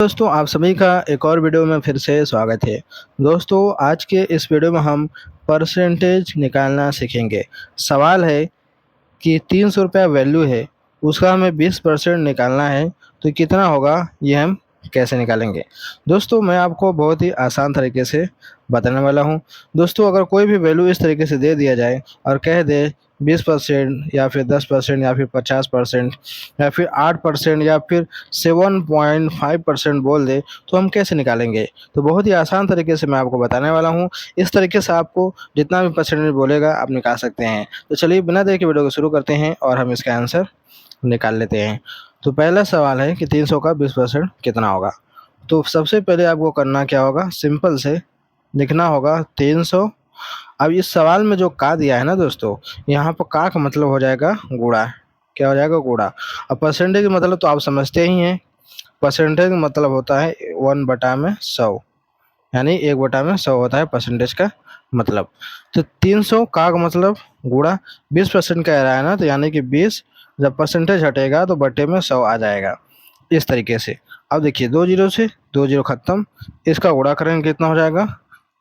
दोस्तों, आप सभी का एक और वीडियो में फिर से स्वागत है। दोस्तों, आज के इस वीडियो में हम परसेंटेज निकालना सीखेंगे। सवाल है कि ₹300 वैल्यू है, उसका हमें 20% निकालना है, तो कितना होगा, ये हम कैसे निकालेंगे। दोस्तों, मैं आपको बहुत ही आसान तरीके से बताने वाला हूँ। दोस्तों, अगर कोई भी वैल्यू इस तरीके से दे दिया जाए और कह दे 20% या फिर 10% या फिर 50% या फिर 8% या फिर 7.5% बोल दे, तो हम कैसे निकालेंगे। तो बहुत ही आसान तरीके से मैं आपको बताने वाला हूँ। इस तरीके से आपको जितना भी परसेंटेज बोलेगा आप निकाल सकते हैं। तो चलिए बिना देर के वीडियो को शुरू करते हैं और हम इसका आंसर निकाल लेते हैं। तो पहला सवाल है कि 300 का 20% कितना होगा। तो सबसे पहले आपको करना क्या होगा, सिंपल से लिखना होगा 300। अब इस सवाल में जो का दिया है ना दोस्तों, यहाँ पर का मतलब हो जाएगा गुणा। क्या हो जाएगा, गुणा। अब परसेंटेज मतलब तो आप समझते ही हैं। परसेंटेज मतलब होता है 1/100, यानी 1/100 होता है परसेंटेज का मतलब। तो 300 का मतलब गुणा 20% कह रहा है ना, तो यानी कि 20 जब परसेंटेज हटेगा तो बटे में 100 आ जाएगा, इस तरीके से। अब देखिए, 2 जीरो से 2 जीरो खत्म, इसका गुणा करेंगे कितना हो जाएगा,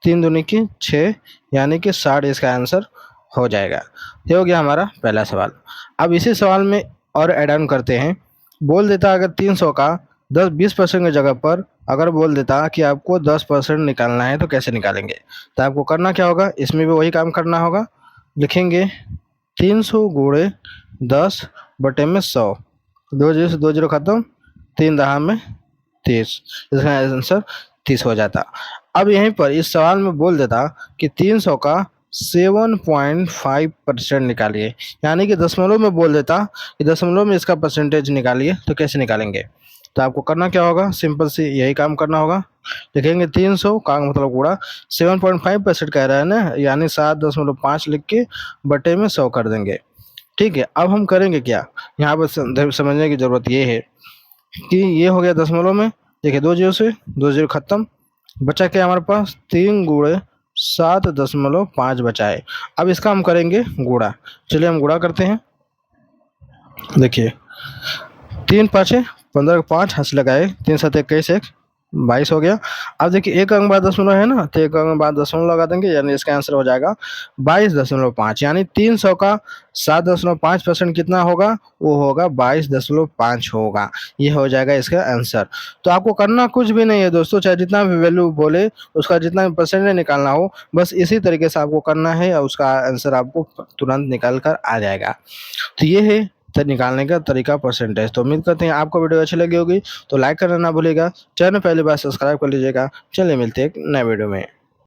3 दूनी की 6, यानी कि 60 इसका आंसर हो जाएगा। ये हो गया हमारा पहला सवाल। अब इसी सवाल में और ऐड ऑन करते हैं। बोल देता अगर 300 का 10-20% की जगह पर अगर बोल देता कि आपको 10% निकालना है, तो कैसे निकालेंगे। तो आपको करना क्या होगा, इसमें भी वही काम करना होगा। लिखेंगे 300 गुणे 10 बटे में 100, 2 जीरो से 2 जीरो खत्म, 3 दहा में 30, इसका आंसर 30 हो जाता। अब यहीं पर इस सवाल में बोल देता कि 300 का 7.5% निकालिए, यानी कि दशमलव में बोल देता कि दशमलव में इसका परसेंटेज निकालिए, तो कैसे निकालेंगे। तो आपको करना क्या होगा, सिंपल से यही काम करना होगा। लिखेंगे 300 का मतलब गुणा 7.5% कह रहा है ना, यानी 7.5 लिख के बटे में 100 कर देंगे। ठीक है, अब हम करेंगे क्या, यहाँ पर समझने की ज़रूरत ये है कि ये हो गया दशमलव में। देखिए, 2 जीरो से 2 जीरो खत्म, बचा क्या हमारे पास, 3 गुणे 7.5 बचा है। अब इसका हम करेंगे गुणा। चलिए हम गुणा करते हैं। देखिए, 3 पाँचे 15, 5 हंस लगाए, 3 7 21, 22 हो गया। अब देखिए, एक अंक बाद दशमलव है ना, तो एक अंक बाद दशमलव लगा देंगे, यानी इसका आंसर हो जाएगा 22.5। यानी 300 का 7.5% कितना होगा, वो होगा 22.5 होगा। ये हो जाएगा इसका आंसर। तो आपको करना कुछ भी नहीं है दोस्तों, चाहे जितना भी वैल्यू बोले उसका जितना भी परसेंटेज निकालना हो, बस इसी तरीके से आपको करना है और उसका आंसर आपको तुरंत निकल कर आ जाएगा। तो ये है तो निकालने का तरीका परसेंटेज। तो उम्मीद करते हैं आपको वीडियो अच्छी लगी होगी, तो लाइक करना ना भूलिएगा, चैनल पहली बार सब्सक्राइब कर लीजिएगा। चलिए मिलते हैं एक नए वीडियो में।